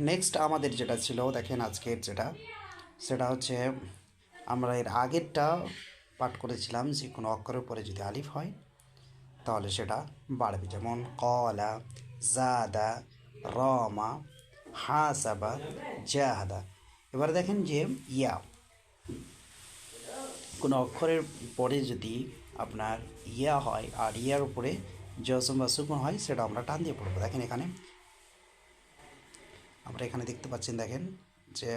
Next আমাদের যেটা ছিল দেখেন আজকের যেটা, সেটা হচ্ছে আমরা এর আগেরটা পাঠ করেছিলাম যে কোনো অক্ষরের পরে যদি আলিফ হয় তাহলে সেটা বাড়বে, যেমন কলা, জাদা, রমা, হাসাবা, জাহাদা। এবার দেখেন যে ইয়া, কোনো অক্ষরের পরে যদি আপনার ইয়া হয় আর ইয়ার উপরে জজম বা সুকুন হয় সেটা আমরা টান দিয়ে পড়বো। দেখেন এখানে আমরা এখানে দেখতে পাচ্ছেন, দেখেন যে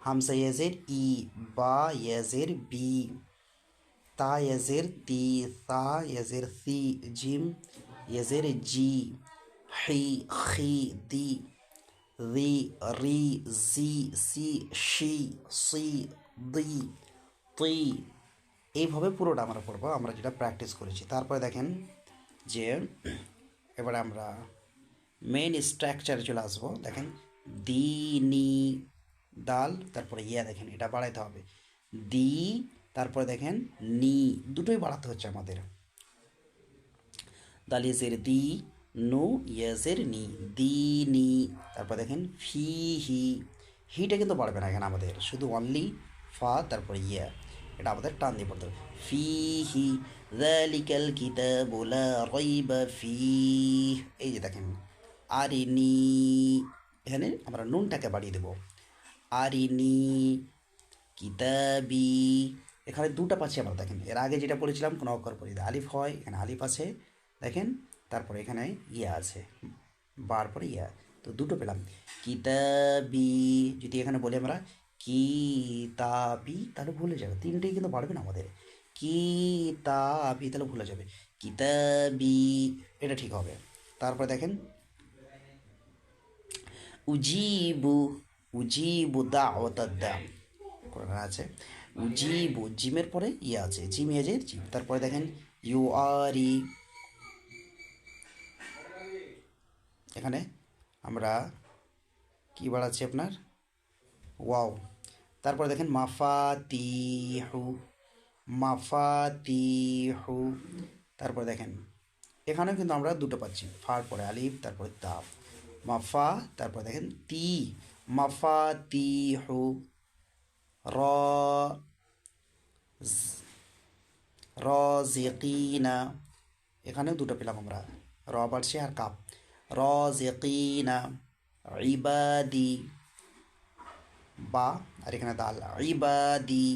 হামসা ইয়াজের ই, বা ইয়াজের বি, তা ইয়াজের তি, সা ইয়াজের সি, জিম ইয়াজের জি, হি খি দি, রি রি জি সি শি সি দি তি। এইভাবে পুরোটা আমরা পড়বো, আমরা যেটা প্র্যাকটিস করেছি। তারপরে দেখেন যে এবারে আমরা মেইন স্ট্রাকচারে চলে আসবো। দেখেন দিনি, দাল, তারপরে ইয়া, দেখেন এটা বাড়াইতে হবে, দি, তারপরে দেখেন নি, দুটোই বাড়াতে হচ্ছে আমাদের। দাল ইয়াজের দি, নু ইয়াজের নি, দিনি। তারপর দেখেন ফি হি, হিটা কিন্তু বাড়বে না এখানে আমাদের, শুধু অনলি ফা তারপরে ইয়া, এটা আমাদের টান দিয়ে পড়তে হবে। ফি হি যালিকাল কিতাবু লা রাইবা ফিহ, এই যে দেখেন আরিনি, এখানে আমরা নুনটাকে বাড়িয়ে দেব, আরিনি কিতাবি। এখানে দুটো পাচ্ছি আমরা, দেখেন এর আগে যেটা পড়েছিলাম কোনো অক্ষর পড়ি আলিফ হয়, এখানে আলিফ আছে দেখেন, তারপরে এখানে ইয়া আছে, বার পরে ইয়া, তো দুটো পেলাম। কিতাবি, যদি এখানে বলি আমরা কিতাবি তাহলে ভুলে যাবে, তিনটেই কিন্তু পারবে না আমাদের, কিতাবি তাহলে ভুলে যাবে, কিতাবি এটা ঠিক হবে। তারপরে দেখেন উজিবু, উজিবু দাওয়াতাদ দা, কোরআন আছে উজিবু, জিমের পরে ইয়া আছে, জিম এজের জিম। তারপরে দেখেন ইউ আরি, এখানে আমরা কি বাড়াচ্ছি আপনার ওয়াও। তারপরে দেখেন মাফাতিহু, মাফাতিহু। তারপরে দেখেন এখানেও কিন্তু আমরা দুটো পাচ্ছি, ফার পরে আলিফ তারপরে তা, মাফা, তারপরে দেখেন তি, মাফাতিহু, র, রজিকিনা, এখানেও দুটো পেলাম আমরা, র বাড়ছে আর কাপ, রজিকিনা, ইবাদি, বা আর এখানে দাল, ইবাদি,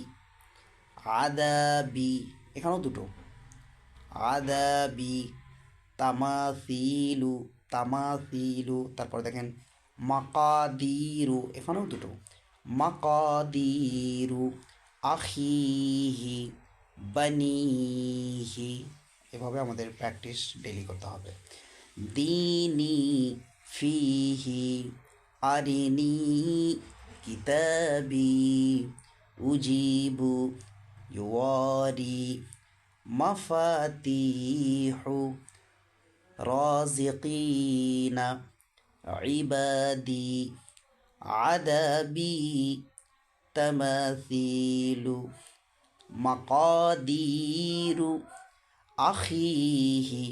আদাবি, এখানেও দুটো, আদাবি, তামাসিলু, তামাসিলু। তারপর দেখেন মাকাদিরু, এখানেও দুটো, মাকাদিরু, আখিহি, বানিহি। এভাবে আমাদের প্র্যাকটিস ডেলি করতে হবে। দিনি, ফিহি, আরিনি, কিতাবি, উজিবু, ইউয়ারি, মাফাতিহু, রাজিকিনা, ইবাদি, আদাবি, তামাসিলু, মাকাদিরু, আখিহি,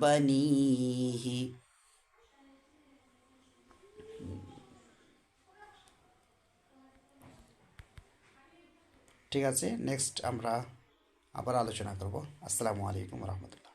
বানিহি। ঠিক আছে, নেক্সট আমরা আবার আলোচনা করব। আসসালামু আলাইকুম রহমতুল্লাহ।